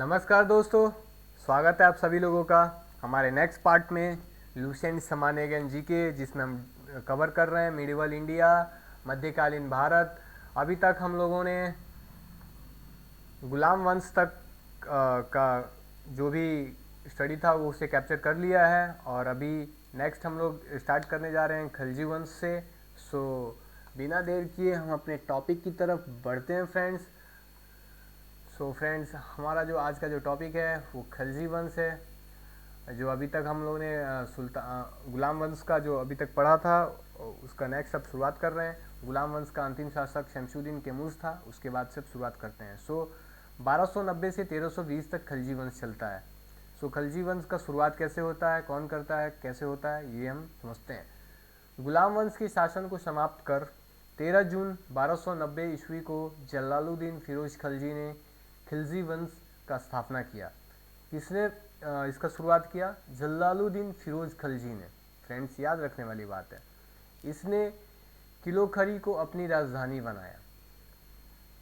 नमस्कार दोस्तों, स्वागत है आप सभी लोगों का हमारे नेक्स्ट पार्ट में लुसेंट समानेगन जी के, जिसमें हम कवर कर रहे हैं मिडिवल इंडिया, मध्यकालीन भारत। अभी तक हम लोगों ने गुलाम वंश तक का जो भी स्टडी था वो उसे कैप्चर कर लिया है, और अभी नेक्स्ट हम लोग स्टार्ट करने जा रहे हैं खिलजी वंश से। सो बिना देर किए हम अपने टॉपिक की तरफ बढ़ते हैं फ्रेंड्स। सो फ्रेंड्स, हमारा जो आज का जो टॉपिक है वो खिलजी वंश है। जो अभी तक हम लोगों ने गुलाम वंश का जो अभी तक पढ़ा था उसका नेक्स्ट अब शुरुआत कर रहे हैं। गुलाम वंश का अंतिम शासक शमशुद्दीन कैमूर था, उसके बाद से अब शुरुआत करते हैं। 1290 से 1320 तक खिलजी वंश चलता है। खिलजी वंश का शुरुआत कैसे होता है, कौन करता है, कैसे होता है, ये हम समझते हैं। गुलाम वंश के शासन को समाप्त कर 13 जून 1290 ईस्वी को जलालुद्दीन फिरोज खिलजी ने खिलजी वंश का स्थापना किया। किसने इसका शुरुआत किया? जलालुद्दीन फिरोज खिलजी ने। फ्रेंड्स, याद रखने वाली बात है, इसने किलोखरी को अपनी राजधानी बनाया।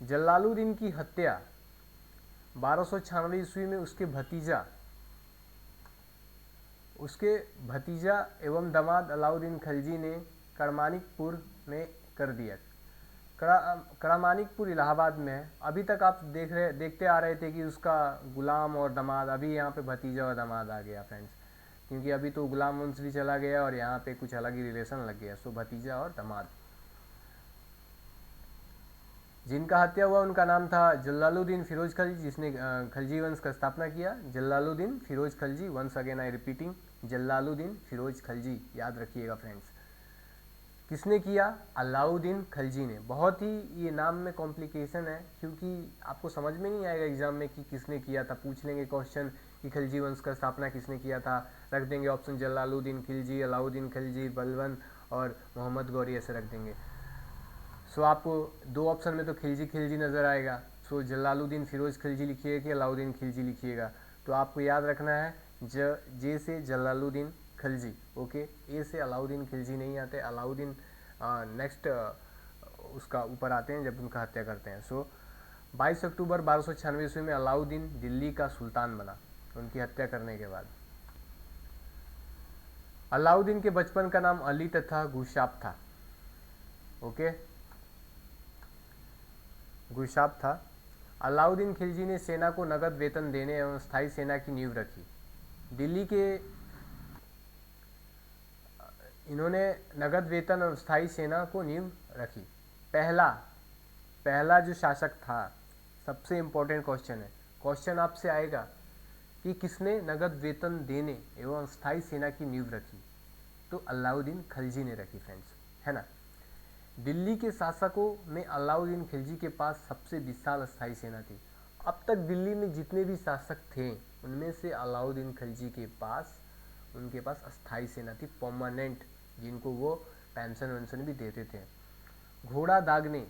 जलालुद्दीन की हत्या 1296 ईस्वी में उसके भतीजा एवं दामाद अलाउद्दीन खिलजी ने करमानिकपुर में कर दिया। करमानिकपुर इलाहाबाद में है। अभी तक आप देखते आ रहे थे कि उसका गुलाम और दामाद, अभी यहाँ पे भतीजा और दामाद आ गया फ्रेंड्स, क्योंकि अभी तो गुलाम वंश भी चला गया और यहाँ पे कुछ अलग ही रिलेशन लग गया। भतीजा और दामाद। जिनका हत्या हुआ उनका नाम था जलालुद्दीन फिरोज खिलजी, जिसने खिलजी वंश का स्थापना किया। Jalaluddin Firoz Khilji, once again I repeating, Jalaluddin Firoz Khilji, याद रखिएगा फ्रेंड्स। किसने किया? अलाउद्दीन खिलजी ने। बहुत ही ये नाम में कॉम्प्लिकेशन है, क्योंकि आपको समझ में नहीं आएगा एग्जाम में कि किसने किया था। पूछ लेंगे क्वेश्चन कि खिलजी वंश का स्थापना किसने किया था, रख देंगे ऑप्शन जलालुद्दीन खिलजी, अलाउद्दीन खिलजी, बलबन और मोहम्मद गौरी, ऐसे रख देंगे। आपको दो ऑप्शन में तो खिलजी खिलजी नज़र आएगा। जलालुद्दीन फिरोज खिलजी लिखिएगा कि अलाउद्दीन खिलजी लिखिएगा। तो आपको याद रखना है जे से जलालुद्दीन खिलजी, ओके। ए से अलाउद्दीन खिलजी नहीं आते, अलाउद्दीन नेक्स्ट उसका ऊपर आते हैं जब उनका हत्या करते हैं। 22 अक्टूबर 1296 ईस्वी में अलाउद्दीन दिल्ली का सुल्तान बना उनकी हत्या करने के बाद। अलाउद्दीन के बचपन का नाम अली तथा गुशाब था, ओके, गुशाब था। अलाउद्दीन खिलजी ने सेना को नगद वेतन देने एवं स्थायी सेना की नींव रखी। दिल्ली के इन्होंने नगद वेतन और स्थायी सेना को नींव रखी। पहला जो शासक था, सबसे इंपॉर्टेंट क्वेश्चन है, क्वेश्चन आपसे आएगा कि किसने नगद वेतन देने एवं स्थायी सेना की नींव रखी? तो अलाउद्दीन खिलजी ने रखी फ्रेंड्स, है ना। दिल्ली के शासकों में अलाउद्दीन खिलजी के पास सबसे विशाल स्थायी सेना थी। अब तक दिल्ली में जितने भी शासक थे उनमें से अलाउद्दीन खिलजी के पास उनके पास अस्थायी सेना थी, परमानेंट, जिनको वो पेंशन वेंशन भी देते थे। घोड़ा दागने,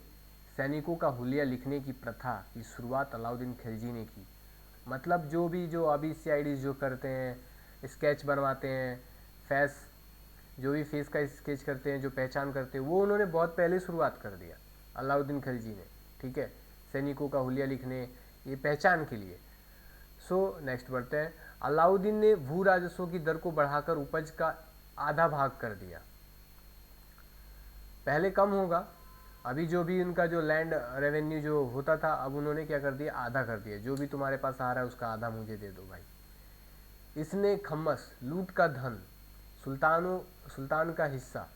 सैनिकों का हुलिया लिखने की प्रथा की शुरुआत अलाउद्दीन खिलजी ने की। मतलब जो अभी CID जो करते हैं, स्केच बनवाते हैं, जो भी फेस का स्केच करते हैं, जो पहचान करते हैं, वो उन्होंने बहुत पहले शुरुआत कर दिया अलाउद्दीन खिलजी ने, ठीक है। सैनिकों का हुलिया लिखने, ये पहचान के लिए। नेक्स्ट बढ़ते हैं। अलाउद्दीन ने भू राजस्व की दर को बढ़ाकर उपज का आधा भाग कर दिया। पहले कम होगा, अभी जो भी उनका जो लैंड रेवेन्यू जो होता था, अब उन्होंने क्या कर दिया? आधा कर दिया। जो भी तुम्हारे पास आ रहा है उसका आधा मुझे दे दो भाई। इसने खम्मस, लूट का धन, सुल्तान का हिस्सा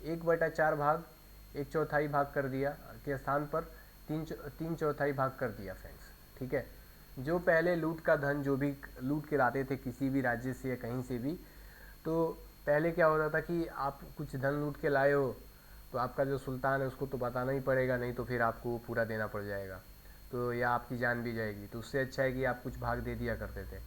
1/4 भाग, 1/4 भाग कर दिया के स्थान पर 3/4 भाग कर दिया फ्रेंड्स, ठीक है। जो पहले लूट का धन जो भी लूट के लाते थे किसी भी राज्य से या कहीं से भी, तो पहले क्या होता था कि आप कुछ धन लूट के लाए हो तो आपका जो सुल्तान है उसको तो बताना ही पड़ेगा, नहीं तो फिर आपको पूरा देना पड़ जाएगा, तो या आपकी जान भी जाएगी। तो उससे अच्छा है कि आप कुछ भाग दे दिया करते थे।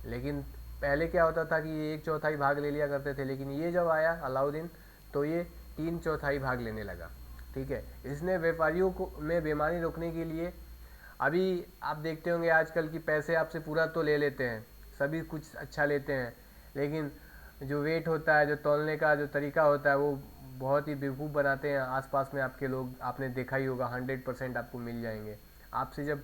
लेकिन पहले क्या होता था कि ये 1/4 भाग ले लिया करते थे, लेकिन ये जब आया अलाउद्दीन तो ये 3/4 भाग लेने लगा, ठीक है। इसने व्यापारियों को में बेईमानी रोकने के लिए, अभी आप देखते होंगे आजकल की पैसे आपसे पूरा तो ले लेते हैं, सभी कुछ अच्छा लेते हैं, लेकिन जो वेट होता है, जो तौलने का जो तरीका होता है, वो बहुत ही बेवकूफ़ बनाते हैं। आसपास में आपके लोग, आपने देखा ही होगा, 100% आपको मिल जाएंगे। आपसे जब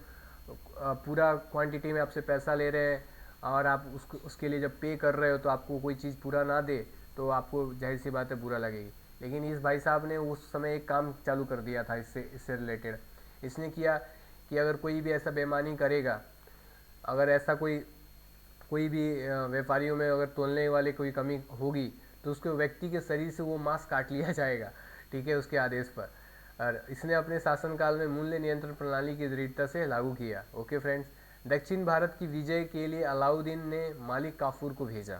पूरा क्वांटिटी में आपसे पैसा ले रहे हैं और आप उसके लिए जब पे कर रहे हो तो आपको कोई चीज़ पूरा ना दे तो आपको जाहिर सी बात है बुरा लगेगी। लेकिन इस भाई साहब ने उस समय एक काम चालू कर दिया था इससे इससे रिलेटेड। इसने किया कि अगर कोई भी ऐसा बेईमानी करेगा, अगर ऐसा कोई कोई भी व्यापारियों में अगर तोलने वाले कोई कमी होगी तो उसके व्यक्ति के शरीर से वो मांस काट लिया जाएगा, ठीक है, उसके आदेश पर। और इसने अपने शासनकाल में मूल्य नियंत्रण प्रणाली की दृढ़ता से लागू किया। ओके फ्रेंड्स, दक्षिण भारत की विजय के लिए अलाउद्दीन ने मालिक काफूर को भेजा।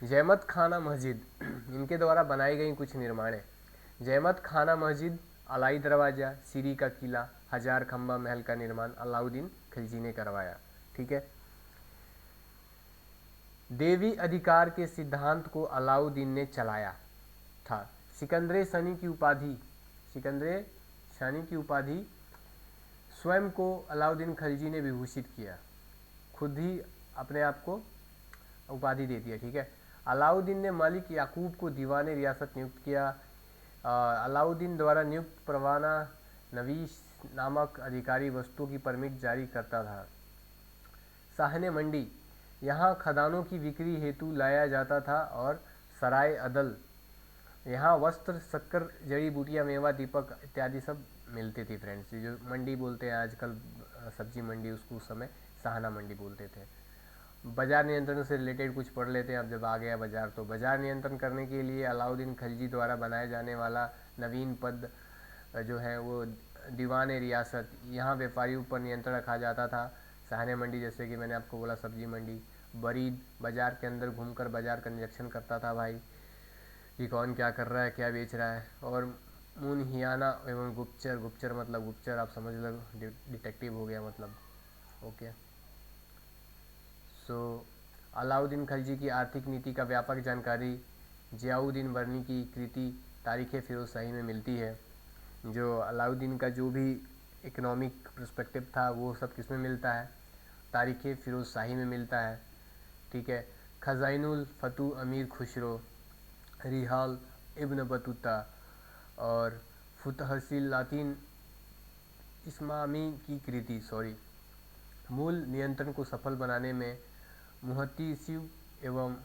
जहमत खाना मस्जिद इनके द्वारा बनाई गई कुछ निर्माणें। जहमत खाना मस्जिद, अलाई दरवाज़ा, सीरी का किला, हजार खम्बा महल का निर्माण अलाउद्दीन खिलजी ने करवाया, ठीक है। देवी अधिकार के सिद्धांत को अलाउद्दीन ने चलाया था। सिकंदरे शनि की उपाधि सिकंदरे शनि की उपाधि स्वयं को अलाउद्दीन खिलजी ने विभूषित किया, खुद ही अपने आप को उपाधि दे दिया, ठीक है। अलाउद्दीन ने मलिक याकूब को दीवाने रियासत नियुक्त किया। अलाउद्दीन द्वारा नियुक्त परवाना नवीस नामक अधिकारी वस्तुओं की परमिट जारी करता था। साहने मंडी, यहाँ खदानों की बिक्री हेतु लाया जाता था। और सराय अदल, यहाँ वस्त्र, शक्कर, जड़ी बूटियाँ, मेवा, दीपक इत्यादि सब मिलती थी फ्रेंड्स। ये जो मंडी बोलते हैं आजकल सब्जी मंडी, उसको उस समय सहाना मंडी बोलते थे। बाजार नियंत्रण से रिलेटेड कुछ पढ़ लेते हैं अब जब आ गया बाजार। तो बाजार नियंत्रण करने के लिए अलाउद्दीन खिलजी द्वारा बनाए जाने वाला नवीन पद जो है वो दीवान रियासत, यहाँ व्यापारियों पर नियंत्रण रखा जाता था। सहाने मंडी, जैसे कि मैंने आपको बोला, सब्जी मंडी। बरीद, बाजार के अंदर घूमकर बाजार का निरीक्षण करता था भाई कि कौन क्या कर रहा है, क्या बेच रहा है। और मुनहियाना एवं गुप्तचर, गुप्तचर मतलब गुप्तचर आप समझ लो, डिटेक्टिव हो गया मतलब। ओके, सो अलाउद्दीन खिलजी की आर्थिक नीति का व्यापक जानकारी जियाउद्दीन बर्नी की कृति तारीख़ फ़िरोज़शाही में मिलती है। जो अलाउद्दीन का जो भी इकोनॉमिक पर्सपेक्टिव था वो सब किस में मिलता है, तारीख़ फ़िरोज़शाही में मिलता है, ठीक है। खज़ाइनुल फतू अमीर खुसरो, रिहाल इब्न बतूता और फुतहसिल लातिन इस्मामी की कृति मूल नियंत्रण को सफल बनाने में मुहत्तिसिब एवं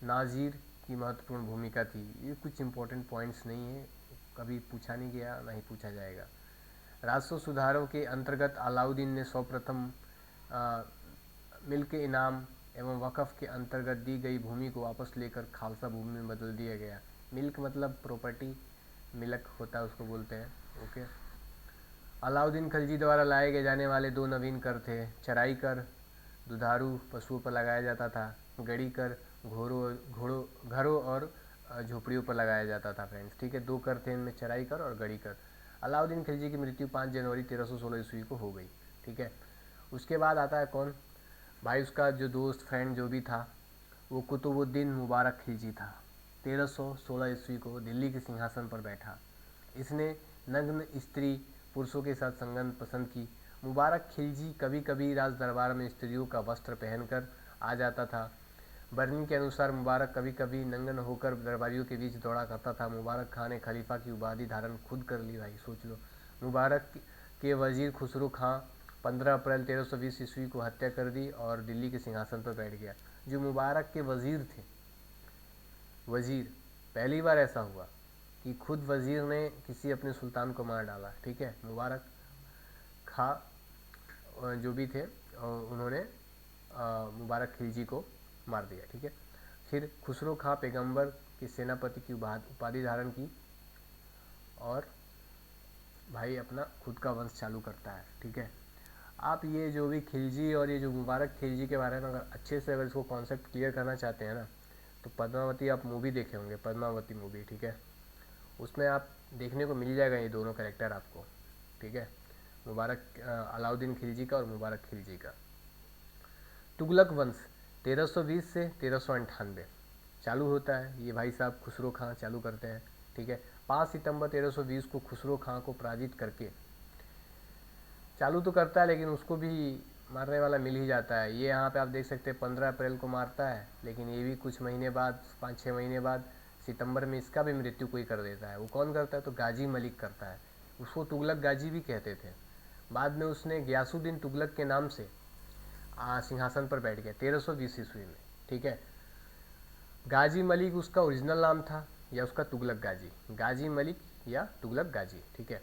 नाज़िर की महत्वपूर्ण भूमिका थी। ये कुछ इंपॉर्टेंट पॉइंट्स नहीं है, कभी पूछा नहीं गया, ना ही पूछा जाएगा। राजस्व सुधारों के अंतर्गत अलाउद्दीन ने सर्वप्रथम मिल्क इनाम एवं वक़फ़ के अंतर्गत दी गई भूमि को वापस लेकर खालसा भूमि में बदल दिया गया। मिल्क मतलब प्रॉपर्टी, मिल्क होता है उसको बोलते हैं, ओके। अलाउद्दीन खिलजी द्वारा लाए गए जाने वाले दो नवीन कर थे। चराई कर दुधारू पशुओं पर लगाया जाता था, गड़ी कर घरों और झोपड़ियों पर लगाया जाता था फ्रेंड्स, ठीक है। दो कर थे इनमें, चराई कर और गड़ी कर। अलाउद्दीन खिलजी की मृत्यु 5 जनवरी 1316 ईस्वी को हो गई, ठीक है। उसके बाद आता है कौन भाई, उसका जो दोस्त फ्रेंड जो भी था वो कुतुबुद्दीन मुबारक खिलजी था। 1316 ईस्वी को दिल्ली के सिंहासन पर बैठा। इसने नग्न स्त्री पुरुषों के साथ संगत पसंद की। मुबारक खिलजी कभी कभी राज दरबार में स्त्रियों का वस्त्र पहनकर आ जाता था। बर्नी के अनुसार मुबारक कभी कभी नंगन होकर दरबारियों के बीच दौड़ा करता था। मुबारक खां ने खलीफा की उपाधि धारण खुद कर ली भाई, सोच लो। मुबारक के वजीर खुसरो खां 15 अप्रैल 1320 ईस्वी को हत्या कर दी और दिल्ली के सिंहासन पर बैठ गया। जो मुबारक के वजीर थे, वजीर, पहली बार ऐसा हुआ कि खुद वजीर ने किसी अपने सुल्तान को मार डाला, ठीक है। मुबारक खां जो भी थे उन्होंने मुबारक खिलजी को मार दिया, ठीक है। फिर खुसरो खां पैगंबर की सेनापति की उपाधि धारण की और भाई अपना खुद का वंश चालू करता है, ठीक है। आप ये जो भी खिलजी और ये जो मुबारक खिलजी के बारे में अगर अच्छे से अगर इसको कॉन्सेप्ट क्लियर करना चाहते हैं ना, तो पद्मावती आप मूवी देखे होंगे, पद्मावती मूवी, ठीक है। उसमें आप देखने को मिल जाएगा ये दोनों कैरेक्टर आपको, ठीक है। मुबारक अलाउद्दीन खिलजी का और मुबारक खिलजी का। तुगलक वंश 1320 से 1398 चालू होता है। ये भाई साहब खुसरो खां चालू करते हैं, ठीक है। 5 सितंबर 1320 को खुसरो खां को पराजित करके चालू तो करता है, लेकिन उसको भी मारने वाला मिल ही जाता है। ये यहाँ पे आप देख सकते हैं 15 अप्रैल को मारता है, लेकिन ये भी कुछ महीने बाद, 5-6 महीने बाद सितंबर में इसका भी मृत्यु कोई कर देता है। वो कौन करता है, तो गाजी मलिक करता है। उसको तुगलक गाजी भी कहते थे। बाद में उसने गियासुद्दीन तुगलक के नाम से सिंहासन पर बैठ गया 1320 ईस्वी में। ठीक है, गाजी मलिक उसका ओरिजिनल नाम था, या उसका तुगलक गाजी, गाजी मलिक या तुगलक गाजी। ठीक है,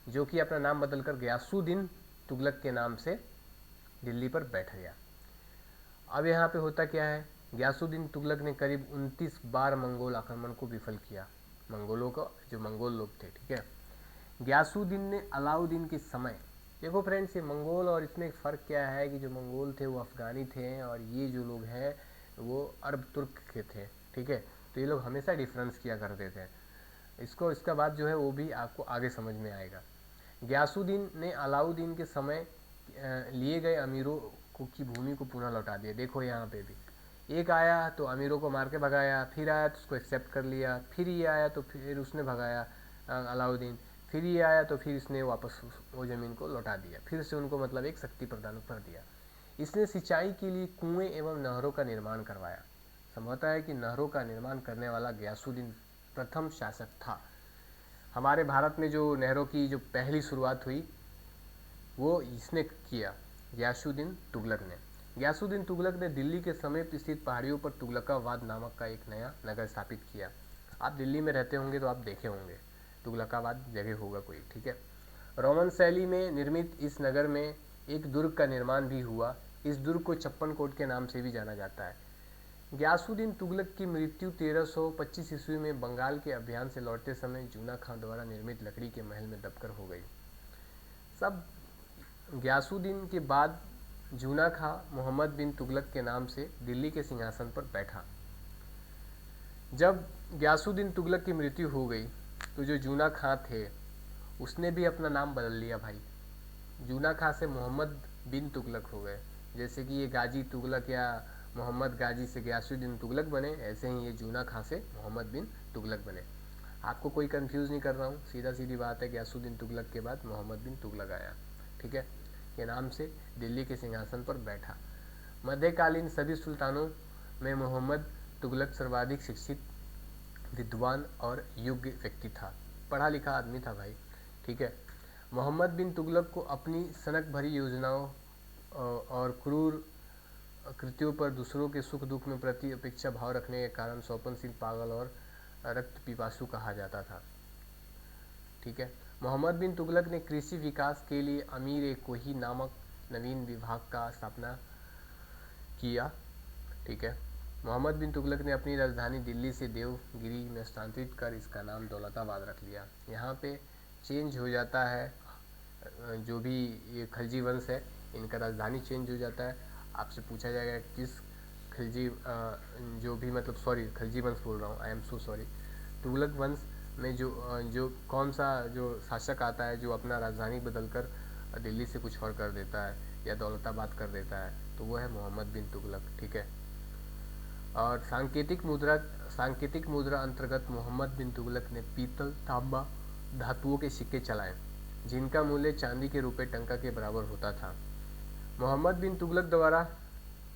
जो कि अपना नाम बदलकर गियासुद्दीन तुगलक के नाम से दिल्ली पर बैठ गया। अब यहाँ पे होता क्या है, गियासुद्दीन तुगलक ने करीब 29 बार मंगोल आक्रमण को विफल किया, मंगोलों को, जो मंगोल लोग थे। ठीक है, गियासुद्दीन ने अलाउद्दीन के समय, देखो फ्रेंड्स ये मंगोल और इसमें एक फ़र्क क्या है कि जो मंगोल थे वो अफ़गानी थे और ये जो लोग हैं वो अरब तुर्क के थे। ठीक है, तो ये लोग हमेशा डिफरेंस किया करते थे इसको, इसका बाद जो है वो भी आपको आगे समझ में आएगा। गियासुद्दीन ने अलाउद्दीन के समय लिए गए अमीरों को की भूमि को पुनः लौटा दिया। देखो यहाँ पे भी एक आया तो अमीरों को मार के भगाया, फिर आया तो उसको एक्सेप्ट कर लिया, फिर ये आया तो फिर उसने भगाया अलाउद्दीन, फिर ये आया तो फिर इसने वापस वो ज़मीन को लौटा दिया, फिर से उनको मतलब एक शक्ति प्रदान कर दिया। इसने सिंचाई के लिए कुएं एवं नहरों का निर्माण करवाया। संभवतः है कि नहरों का निर्माण करने वाला गियासुद्दीन प्रथम शासक था। हमारे भारत में जो नहरों की जो पहली शुरुआत हुई वो इसने किया, गियासुद्दीन तुगलक ने। गियासुद्दीन तुगलक ने दिल्ली के समीप स्थित पहाड़ियों पर तुगलकाबाद नामक का एक नया नगर स्थापित किया। आप दिल्ली में रहते होंगे तो आप देखे होंगे तुगलकाबाद जगह होगा कोई। ठीक है, रोमन शैली में निर्मित इस नगर में एक दुर्ग का निर्माण भी हुआ। इस दुर्ग को छप्पन कोट के नाम से भी जाना जाता है। गियासुद्दीन तुगलक की मृत्यु 1325 ईस्वी में बंगाल के अभियान से लौटते समय जूना खां द्वारा निर्मित लकड़ी के महल में दबकर हो गई। सब गियासुद्दीन के बाद जूना खां मोहम्मद बिन तुगलक के नाम से दिल्ली के सिंहासन पर बैठा। जब गियासुद्दीन तुगलक की मृत्यु हो गई तो जो जूना खां थे उसने भी अपना नाम बदल लिया भाई, जूना खां से मोहम्मद बिन तुगलक हो गए। जैसे कि ये गाजी तुगलक या मोहम्मद गाजी से गियासुद्दीन तुगलक बने, ऐसे ही ये जूना खां से मोहम्मद बिन तुगलक बने। आपको कोई कंफ्यूज नहीं कर रहा हूँ, सीधा सीधी बात है, गियासुद्दीन तुगलक के बाद मोहम्मद बिन तुगलक आया। ठीक है, के नाम से दिल्ली के सिंहासन पर बैठा। मध्यकालीन सभी सुल्तानों में मोहम्मद तुगलक सर्वाधिक शिक्षित, विद्वान और योग्य व्यक्ति था, पढ़ा लिखा आदमी था भाई। ठीक है, मोहम्मद बिन तुगलक को अपनी सनक भरी योजनाओं और क्रूर कृत्यों पर दूसरों के सुख दुख में प्रति अपेक्षा भाव रखने के कारण सौपनशील, पागल और रक्त पिपासु कहा जाता था। ठीक है, मोहम्मद बिन तुगलक ने कृषि विकास के लिए अमीर कोही नामक नवीन विभाग का स्थापना किया। ठीक है, मोहम्मद बिन तुगलक ने अपनी राजधानी दिल्ली से देवगिरी में स्थानांतरित कर इसका नाम दौलताबाद रख लिया। यहाँ पे चेंज हो जाता है, जो भी ये खलजी वंश है इनका राजधानी चेंज हो जाता है। आपसे पूछा जाएगा किस खलजी जो भी मतलब सॉरी खलजी वंश बोल रहा हूँ, I am so sorry, Tughlaq वंश में जो कौन सा जो शासक आता है जो अपना राजधानी बदलकर दिल्ली से कुछ और कर देता है या दौलताबाद कर देता है, तो वो है मोहम्मद बिन तुगलक। ठीक है, और सांकेतिक मुद्रा अंतर्गत मोहम्मद बिन तुगलक ने पीतल, तांबा, धातुओं के सिक्के चलाए जिनका मूल्य चांदी के रुपए टंका के बराबर होता था। मोहम्मद बिन तुगलक द्वारा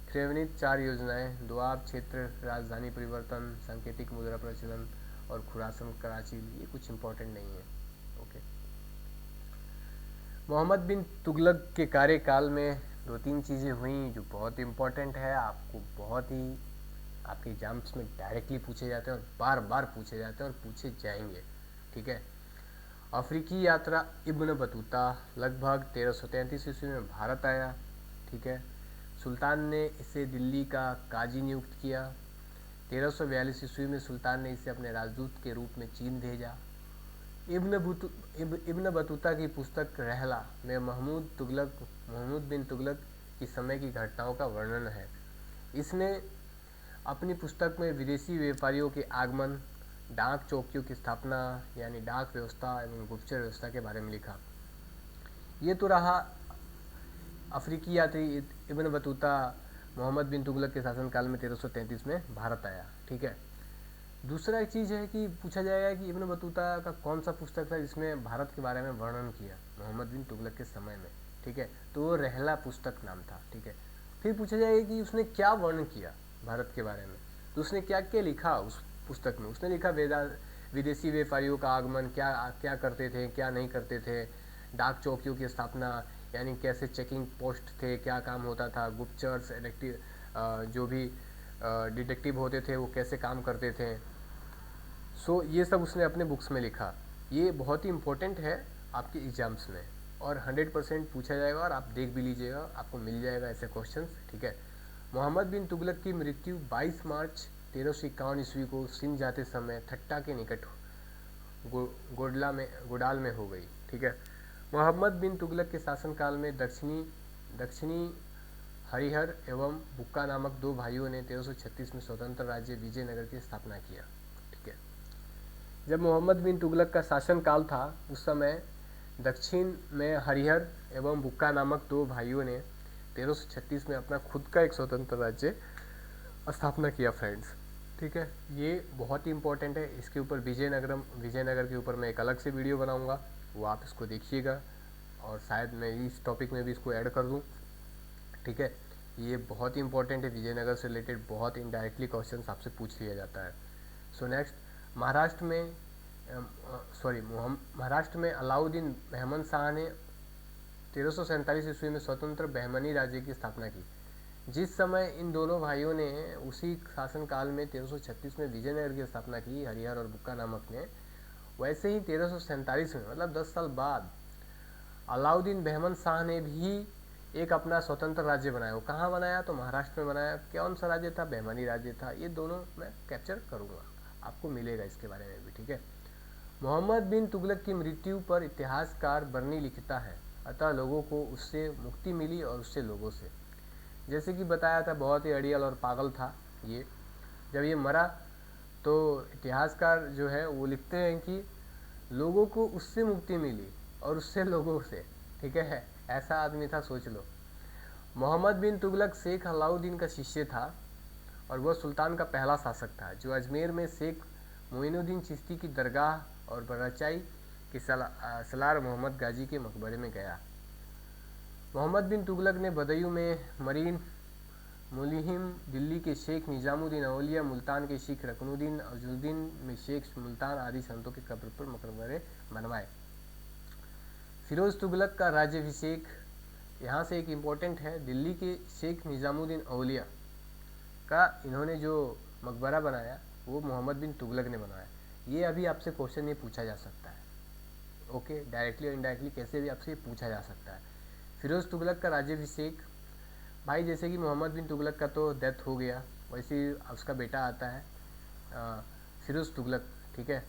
क्रियान्वित 4 योजनाएं, दोआब क्षेत्र, राजधानी परिवर्तन, सांकेतिक मुद्रा प्रचलन और खुरासन कराची, ये कुछ इंपॉर्टेंट नहीं है। ओके, मोहम्मद बिन तुगलक के कार्यकाल में 2-3 चीज़ें हुई जो बहुत इंपॉर्टेंट है, आपको बहुत ही आपके एग्जाम्स में डायरेक्टली पूछे जाते हैं और बार बार पूछे जाते हैं और पूछे जाएंगे। ठीक है, अफ्रीकी यात्रा इब्न बतूता लगभग 1333 ईस्वी में भारत आया। ठीक है, सुल्तान ने इसे दिल्ली का काजी नियुक्त किया। 1342 ईस्वी में सुल्तान ने इसे अपने राजदूत के रूप में चीन भेजा। इब्न बतूता की पुस्तक रहला में महमूद बिन तुगलक की समय की घटनाओं का वर्णन है। इसने अपनी पुस्तक में विदेशी व्यापारियों के आगमन, डाक चौकियों की स्थापना यानी डाक व्यवस्था एवं गुप्तचर व्यवस्था के बारे में लिखा। ये तो रहा अफ्रीकी यात्री इब्न बतूता मोहम्मद बिन तुगलक के शासनकाल में 1333 में भारत आया। ठीक है, दूसरा एक चीज़ है कि पूछा जाएगा कि इब्न बतूता का कौन सा पुस्तक था जिसमें भारत के बारे में वर्णन किया मोहम्मद बिन तुगलक के समय में। ठीक है, तो वो रहला पुस्तक नाम था। ठीक है, फिर पूछा जाएगा कि उसने क्या वर्णन किया भारत के बारे में, तो उसने क्या क्या लिखा उस पुस्तक में। उसने लिखा विदेशी व्यापारियों का आगमन, क्या क्या करते थे, क्या नहीं करते थे, डाक चौकियों की स्थापना, यानी कैसे चेकिंग पोस्ट थे, क्या काम होता था, गुप्तचर जो भी डिटेक्टिव होते थे वो कैसे काम करते थे। सो ये सब उसने अपने बुक्स में लिखा। ये बहुत ही इम्पोर्टेंट है आपके एग्ज़ाम्स में, और 100% पूछा जाएगा, और आप देख भी लीजिएगा, आपको मिल जाएगा ऐसे क्वेश्चंस, ठीक है। मोहम्मद बिन तुगलक की मृत्यु 22 मार्च 1351 ईस्वी को सिंध जाते समय थट्टा के निकट गोडाल में हो गई, ठीक है। मोहम्मद बिन तुगलक के शासनकाल में दक्षिणी हरिहर एवं बुक्का नामक दो भाइयों ने 1336 में स्वतंत्र राज्य विजयनगर की स्थापना किया, ठीक है। जब मोहम्मद बिन तुगलक का शासनकाल था उस समय दक्षिण में हरिहर एवं बुक्का नामक दो भाइयों ने 1336 में अपना खुद का एक स्वतंत्र राज्य स्थापना किया फ्रेंड्स, ठीक है। ये बहुत ही इंपॉर्टेंट है। इसके ऊपर विजयनगर के ऊपर मैं एक अलग से वीडियो बनाऊंगा, वो आप इसको देखिएगा, और शायद मैं इस टॉपिक में भी इसको ऐड कर दूं, ठीक है। ये बहुत ही इंपॉर्टेंट है, विजयनगर से रिलेटेड बहुत इनडायरेक्टली क्वेश्चन आपसे पूछ लिया जाता है। सो नेक्स्ट, महाराष्ट्र में अलाउद्दीन बहमन शाह ने 1347 ईस्वी में स्वतंत्र बहमनी राज्य की स्थापना की। जिस समय इन दोनों भाइयों ने उसी शासनकाल में 1336 में विजयनगर की स्थापना की, हरिहर और बुक्का नामक ने, वैसे ही 1347 में, मतलब 10 साल बाद, अलाउद्दीन बहमन शाह ने भी एक अपना स्वतंत्र राज्य बनाया। वो कहाँ बनाया? तो महाराष्ट्र में बनाया। कौन सा राज्य था? बहमनी राज्य था। ये दोनों मैं कैप्चर करूँगा, आपको मिलेगा इसके बारे में भी, ठीक है। मोहम्मद बिन तुगलक की मृत्यु पर इतिहासकार बरनी लिखता है, अतः लोगों को उससे मुक्ति मिली और उससे लोगों से, जैसे कि बताया था, बहुत ही अड़ियल और पागल था ये। जब ये मरा तो इतिहासकार जो है वो लिखते हैं कि लोगों को उससे मुक्ति मिली और उससे लोगों से, ठीक है। ऐसा आदमी था, सोच लो। मोहम्मद बिन तुगलक शेख अलाउद्दीन का शिष्य था, और वह सुल्तान का पहला शासक था जो अजमेर में शेख मोइनुद्दीन चिश्ती की दरगाह और बराचाई के सलार मोहम्मद गाजी के मकबरे में गया। मोहम्मद बिन तुगलक ने बदायूं में मरीन मुलिहिम, दिल्ली के शेख निजामुद्दीन औलिया, मुल्तान के शेख रकनुद्दीन अजुद्दीन में शेख मुल्तान आदि संतों के कब्र पर मकबरे बनवाए। फिरोज तुगलक का राज्याभिषेक, यहाँ से एक इम्पोर्टेंट है, दिल्ली के शेख निजामुद्दीन औलिया का इन्होंने जो मकबरा बनाया वो मोहम्मद बिन तुगलक ने बनाया। ये अभी आपसे क्वेश्चन ये पूछा जा सकता है, ओके, डायरेक्टली और इनडायरेक्टली कैसे भी आपसे पूछा जा सकता है। फिरोज तुगलक का राज्याभिषेक, भाई जैसे कि मोहम्मद बिन तुगलक का तो डेथ हो गया, वैसे ही उसका बेटा आता है फिरोज तुगलक, ठीक है,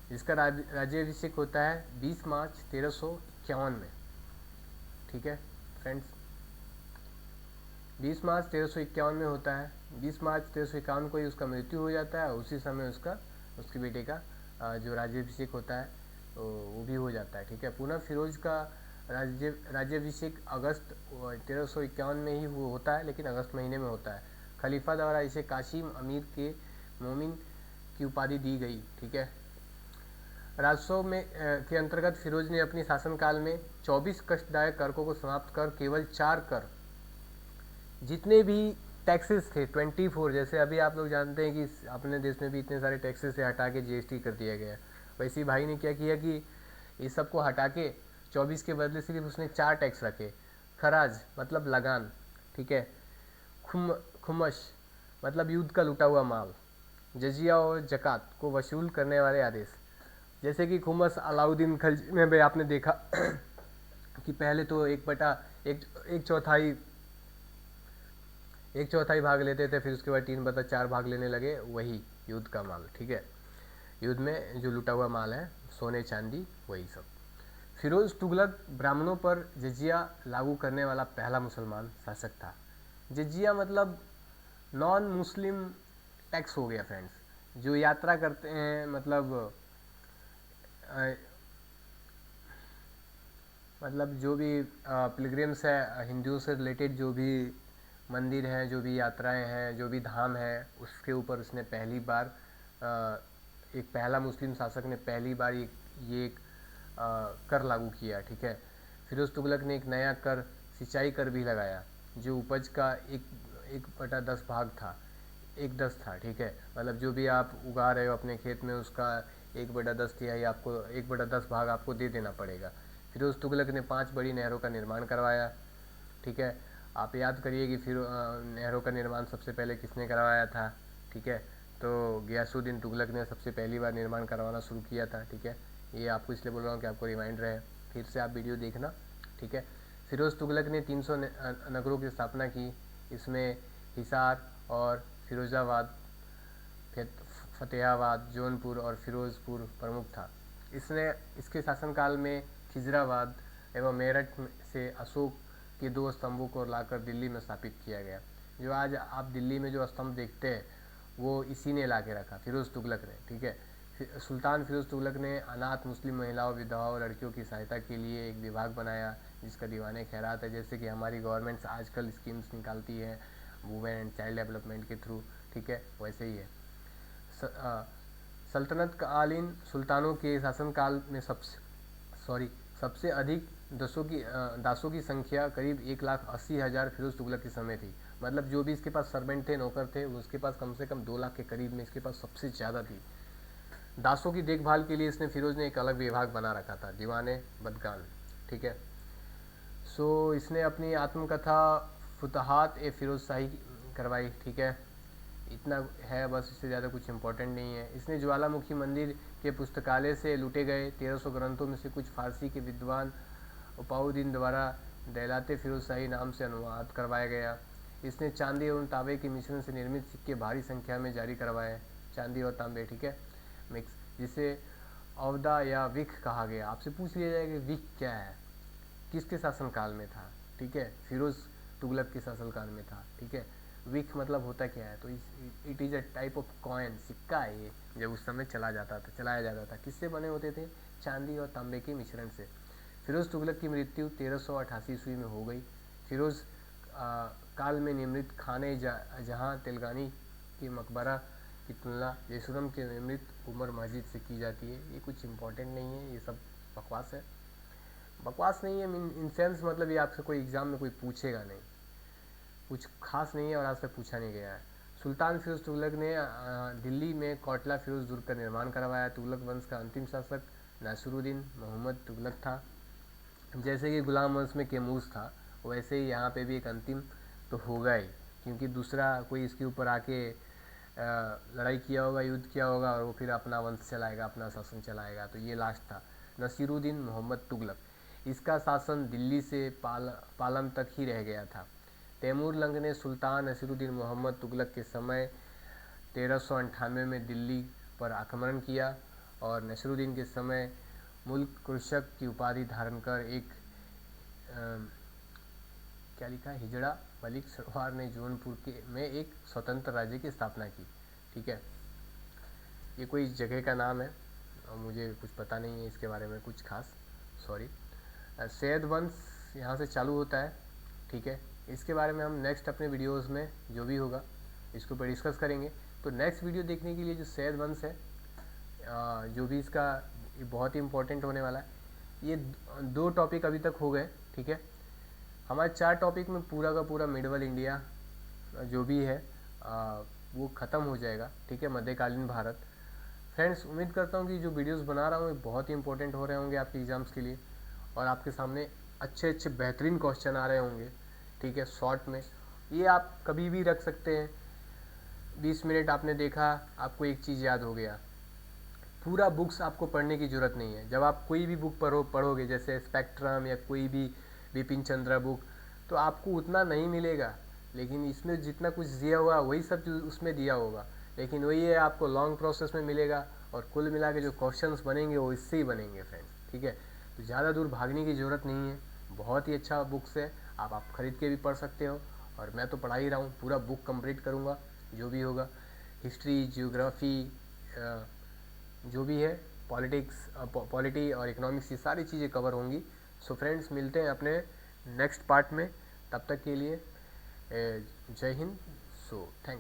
जिसका राज्याभिषेक होता है 20 मार्च 1351 में, ठीक है फ्रेंड्स। 20 मार्च 1351 में होता है। 20 मार्च 1351 को ही उसका मृत्यु हो जाता है, उसी समय उसके बेटे का जो राज्याभिषेक होता है तो वो भी हो जाता है, ठीक है। पुनः फिरोज का राज्याभिषेक अगस्त 1351 में ही वो होता है, लेकिन अगस्त महीने में होता है। खलीफा द्वारा इसे काशिम अमीर के मोमिन की उपाधि दी गई, ठीक है। राजस्व में के अंतर्गत फिरोज ने अपनी शासनकाल में 24 कष्टदायक करकों को समाप्त कर केवल 4 कर, जितने भी टैक्सेस थे 24, जैसे अभी आप लोग जानते हैं कि अपने देश में भी इतने सारे टैक्सेस से हटा के जीएसटी कर दिया गया, वैसे ही भाई ने क्या किया कि इस सब को हटा के 24 के बदले सिर्फ उसने 4 टैक्स रखे। खराज मतलब लगान, ठीक है। खुमश मतलब युद्ध का लूटा हुआ माल। जजिया और जकात को वसूल करने वाले आदेश, जैसे कि खुमस अलाउद्दीन खिलजी में भी आपने देखा कि पहले तो एक चौथाई भाग लेते थे, फिर उसके बाद 3/4 भाग लेने लगे, वही युद्ध का माल, ठीक है। युद्ध में जो लूटा हुआ माल है, सोने चांदी, वही सब। फिरोज तुगलक ब्राह्मणों पर जजिया लागू करने वाला पहला मुसलमान शासक था। जजिया मतलब नॉन मुस्लिम टैक्स हो गया फ्रेंड्स, जो यात्रा करते हैं, मतलब जो भी पिलग्रिम्स है, हिंदुओं से रिलेटेड जो भी मंदिर हैं, जो भी यात्राएं हैं, जो भी धाम है, उसके ऊपर उसने पहली बार एक पहला मुस्लिम शासक ने पहली बार ये एक कर लागू किया, ठीक है। फिरोज तुगलक ने एक नया कर, सिंचाई कर भी लगाया, जो उपज का 1/10 भाग था, 1/10 था, ठीक है। मतलब जो भी आप उगा रहे हो अपने खेत में, उसका 1/10 तिहाई आपको, 1/10 भाग आपको दे देना पड़ेगा, फिरोज़ तुगलक ने 5 बड़ी नहरों का निर्माण करवाया। ठीक है, आप याद करिए कि फिर नहरों का निर्माण सबसे पहले किसने करवाया था। ठीक है, तो गियासुद्दीन तुगलक ने सबसे पहली बार निर्माण करवाना शुरू किया था। ठीक है, ये आपको इसलिए बोल रहा हूँ कि आपको रिमाइंड रहे, फिर से आप वीडियो देखना। ठीक है, फिरोज़ तुगलक ने 300 नगरों की स्थापना की। इसमें हिसार और फिरोजाबाद, फतेहाबाद, जौनपुर और फिरोजपुर प्रमुख था। इसके शासनकाल में खिजराबाद एवं मेरठ से अशोक के 2 स्तंभों को लाकर दिल्ली में स्थापित किया गया। जो आज आप दिल्ली में जो स्तंभ देखते हैं वो इसी ने ला के रखा, फिरोज़ तुगलक ने। ठीक है, सुल्तान फिरोज़ तुगलक ने अनाथ मुस्लिम महिलाओं, विधवाओं, लड़कियों की सहायता के लिए एक विभाग बनाया जिसका दीवाने खैरात है। जैसे कि हमारी गवर्नमेंट्स आजकल स्कीम्स निकालती है वुमेन एंड चाइल्ड डेवलपमेंट के थ्रू। ठीक है, वैसे ही है। सल्तनत कालीन सुल्तानों के शासनकाल में सबसे अधिक दासों की संख्या करीब 1,80,000 फिरोज़ तुगलक के समय थी। मतलब जो भी इसके पास सर्वेंट थे, नौकर थे, उसके पास कम से कम 2 लाख के करीब में इसके पास सबसे ज़्यादा थी। दासों की देखभाल के लिए फिरोज़ ने एक अलग विभाग बना रखा था, दीवाने बदगान। ठीक है, सो इसने अपनी आत्मकथा फुतहात ए फिरोज़शाही करवाई। ठीक है, इतना है बस, इससे ज़्यादा कुछ इम्पोर्टेंट नहीं है। इसने ज्वालामुखी मंदिर के पुस्तकालय से लूटे गए 1300 ग्रंथों में से कुछ फारसी के विद्वान उपाउद्दीन द्वारा दहलाते फिरोज़शाही नाम से अनुवाद करवाया गया। इसने चांदी और तांबे के मिश्रण से निर्मित सिक्के भारी संख्या में जारी करवाए, चांदी और तांबे। ठीक है, मिक्स, जिसे अवदा या विख कहा गया। आपसे पूछ लिया जाएगा विख क्या है, किसके शासनकाल में था। ठीक है, फिरोज़ तुगलक के शासनकाल में था। ठीक है, विख मतलब होता क्या है, तो it is a type of coin, सिक्का है ये, जब उस समय चलाया जाता था। किससे बने होते थे, चांदी और तांबे के मिश्रण से। फिरोज़ तुगलक की मृत्यु 1388 ईस्वी में हो गई। फिरोज़ काल में निर्मित खाने जहाँ तेलगानी के मकबरा की तुलना यशुरम के निर्मित उमर मस्जिद से की जाती है। ये कुछ इम्पोर्टेंट नहीं है, ये सब बकवास है। बकवास नहीं है इन सेंस, मतलब ये आपसे कोई एग्ज़ाम में कोई पूछेगा नहीं, कुछ खास नहीं है और आज तक पूछा नहीं गया है। सुल्तान फिरोज़ तुगलक ने दिल्ली में कोटला फिरोज़ दुर्ग का निर्माण करवाया। तुगलक वंश का अंतिम शासक नासिरुद्दीन मोहम्मद तुगलक था। जैसे कि गुलाम वंश में कैमूर था, वैसे ही यहाँ पे भी एक अंतिम तो होगा ही, क्योंकि दूसरा कोई इसके ऊपर आके लड़ाई किया होगा, युद्ध किया होगा, और वो फिर अपना वंश चलाएगा, अपना शासन चलाएगा। तो ये लास्ट था, नासिरुद्दीन मोहम्मद तुगलक। इसका शासन दिल्ली से पालम तक ही रह गया था। तैमूर लंग ने सुल्तान नासिरुद्दीन मोहम्मद तुगलक के समय 1398 में दिल्ली पर आक्रमण किया और नासिरुद्दीन के समय मुल्क कृषक की उपाधि धारण कर एक क्या लिखा है, हिजड़ा मलिक सरवार ने जौनपुर में एक स्वतंत्र राज्य की स्थापना की। ठीक है, ये कोई जगह का नाम है और मुझे कुछ पता नहीं है इसके बारे में कुछ खास, सॉरी। सैयद वंश यहाँ से चालू होता है। ठीक है, इसके बारे में हम नेक्स्ट अपने वीडियोस में जो भी होगा इसके ऊपर डिस्कस करेंगे। तो नेक्स्ट वीडियो देखने के लिए जो सैयद वंश है, जो भी इसका बहुत ही इम्पोर्टेंट होने वाला है। ये 2 टॉपिक अभी तक हो गए। ठीक है, हमारे 4 टॉपिक में पूरा का पूरा मिडवल इंडिया जो भी है वो ख़त्म हो जाएगा। ठीक है, मध्यकालीन भारत। फ्रेंड्स, उम्मीद करता हूँ कि जो वीडियोस बना रहा हूँ ये बहुत ही इंपॉर्टेंट हो रहे होंगे आपके एग्ज़ाम्स के लिए, और आपके सामने अच्छे अच्छे बेहतरीन क्वेश्चन आ रहे होंगे। ठीक है, शॉर्ट में ये आप कभी भी रख सकते हैं। 20 मिनट आपने देखा, आपको एक चीज़ याद हो गया। पूरा बुक्स आपको पढ़ने की ज़रूरत नहीं है। जब आप कोई भी बुक पढ़ोगे, जैसे स्पेक्ट्रम या कोई भी बिपिन चंद्रा बुक, तो आपको उतना नहीं मिलेगा, लेकिन इसमें जितना कुछ दिया हुआ वही सब जो उसमें दिया होगा, लेकिन वही है आपको लॉन्ग प्रोसेस में मिलेगा, और कुल मिला के जो क्वेश्चंस बनेंगे वो इससे ही बनेंगे फ्रेंड्स। ठीक है, तो ज़्यादा दूर भागने की ज़रूरत नहीं है, बहुत ही अच्छा बुक्स है, आप खरीद के भी पढ़ सकते हो, और मैं तो पढ़ा ही रहा हूँ, पूरा बुक कंप्लीट करूँगा जो भी होगा। हिस्ट्री, जियोग्राफी, जो भी है, पॉलिटी और इकोनॉमिक्स, ये सारी चीज़ें कवर होंगी। सो फ्रेंड्स, मिलते हैं अपने नेक्स्ट पार्ट में, तब तक के लिए जय हिंद। So thank